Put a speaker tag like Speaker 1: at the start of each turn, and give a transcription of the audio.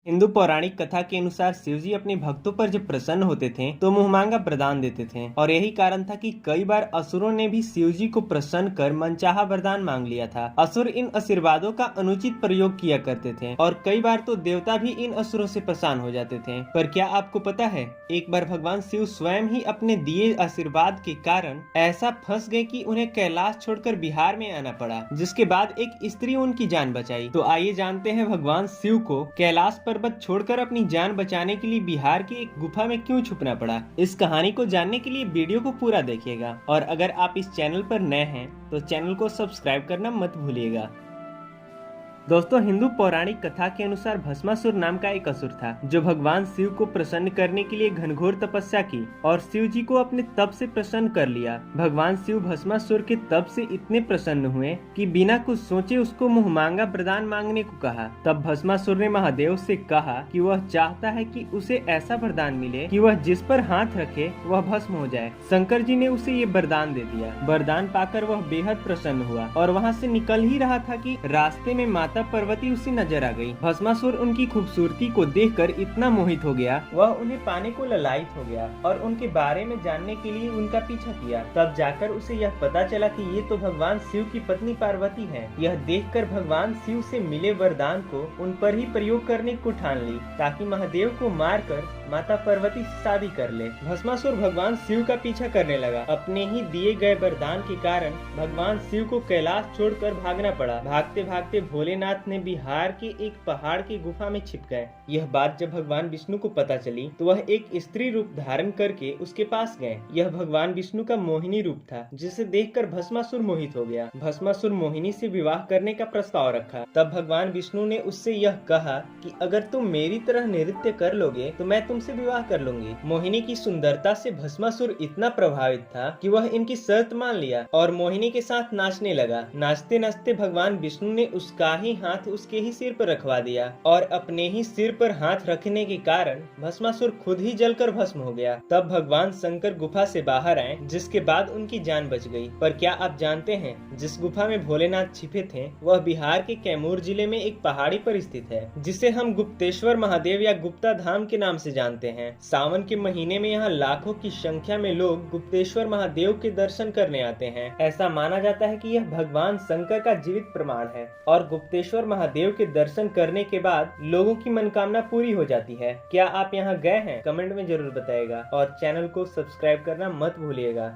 Speaker 1: हिंदू पौराणिक कथा के अनुसार शिवजी अपने भक्तों पर जब प्रसन्न होते थे तो मुहमांगा वरदान देते थे और यही कारण था कि कई बार असुरों ने भी शिवजी को प्रसन्न कर मनचाहा वरदान मांग लिया था। असुर इन आशीर्वादों का अनुचित प्रयोग किया करते थे और कई बार तो देवता भी इन असुरों से परेशान हो जाते थे। पर क्या आपको पता है, एक बार भगवान शिव स्वयं ही अपने दिए आशीर्वाद के कारण ऐसा फंस गए कि उन्हें कैलाश छोड़कर बिहार में आना पड़ा, जिसके बाद एक स्त्री उनकी जान बचाई। तो आइए जानते हैं भगवान शिव को कैलाश पर्वत छोड़कर अपनी जान बचाने के लिए बिहार की एक गुफा में क्यों छुपना पड़ा। इस कहानी को जानने के लिए वीडियो को पूरा देखिएगा और अगर आप इस चैनल पर नए हैं तो चैनल को सब्सक्राइब करना मत भूलिएगा। दोस्तों, हिंदू पौराणिक कथा के अनुसार भस्मासुर नाम का एक असुर था जो भगवान शिव को प्रसन्न करने के लिए घनघोर तपस्या की और शिव जी को अपने तप से प्रसन्न कर लिया। भगवान शिव भस्मासुर के तप से इतने प्रसन्न हुए कि बिना कुछ सोचे उसको मुहमांगा वरदान मांगने को कहा। तब भस्मासुर ने महादेव से कहा कि वह चाहता है कि उसे ऐसा वरदान मिले कि वह जिस पर हाथ रखे वह भस्म हो जाए। शंकर जी ने उसे ये वरदान दे दिया। वरदान पाकर वह बेहद प्रसन्न हुआ और वहाँ से निकल ही रहा था कि रास्ते में माता पार्वती उसे नजर आ गई। भस्मासुर उनकी खूबसूरती को देखकर इतना मोहित हो गया, वह उन्हें पाने को ललायत हो गया और उनके बारे में जानने के लिए उनका पीछा किया। तब जाकर उसे यह पता चला कि ये तो भगवान शिव की पत्नी पार्वती है। यह देखकर भगवान शिव से मिले वरदान को उन पर ही प्रयोग करने को ठान ली ताकि महादेव को मारकर माता पार्वती से शादी कर ले। भस्मासुर भगवान शिव का पीछा करने लगा। अपने ही दिए गए वरदान के कारण भगवान शिव को कैलाश छोड़कर भागना पड़ा। भागते भागते भोलेनाथ ने बिहार के एक पहाड़ की गुफा में छिप गए। यह बात जब भगवान विष्णु को पता चली तो वह एक स्त्री रूप धारण करके उसके पास गए। यह भगवान विष्णु का मोहिनी रूप था जिसे देखकर भस्मासुर मोहित हो गया। भस्मासुर मोहिनी से विवाह करने का प्रस्ताव रखा। तब भगवान विष्णु ने उससे यह कहा कि अगर तुम मेरी तरह नृत्य कर लोगे तो मैं तुमसे विवाह कर लूंगी। मोहिनी की सुंदरता से भस्मासुर इतना प्रभावित था कि वह इनकी शर्त मान लिया और मोहिनी के साथ नाचने लगा। नाचते नाचते भगवान विष्णु ने उसका ही हाथ उसके ही सिर पर रखवा दिया और अपने ही सिर पर हाथ रखने के कारण भस्मासुर खुद ही जलकर भस्म हो गया। तब भगवान शंकर गुफा से बाहर आए, जिसके बाद उनकी जान बच गई। पर क्या आप जानते हैं, जिस गुफा में भोलेनाथ छिपे थे वह बिहार के कैमूर जिले में एक पहाड़ी पर स्थित है, जिसे हम गुप्तेश्वर महादेव या गुप्ता धाम के नाम से जानते हैं। सावन के महीने में यहाँ लाखों की संख्या में लोग गुप्तेश्वर महादेव के दर्शन करने आते हैं। ऐसा माना जाता है कि यह भगवान शंकर का जीवित प्रमाण है और गुप्तेश्वर महादेव के दर्शन करने के बाद लोगों की मनोकामना पूरी हो जाती है। क्या आप यहाँ गए हैं? कमेंट में जरूर बताइएगा और चैनल को सब्सक्राइब करना मत भूलिएगा।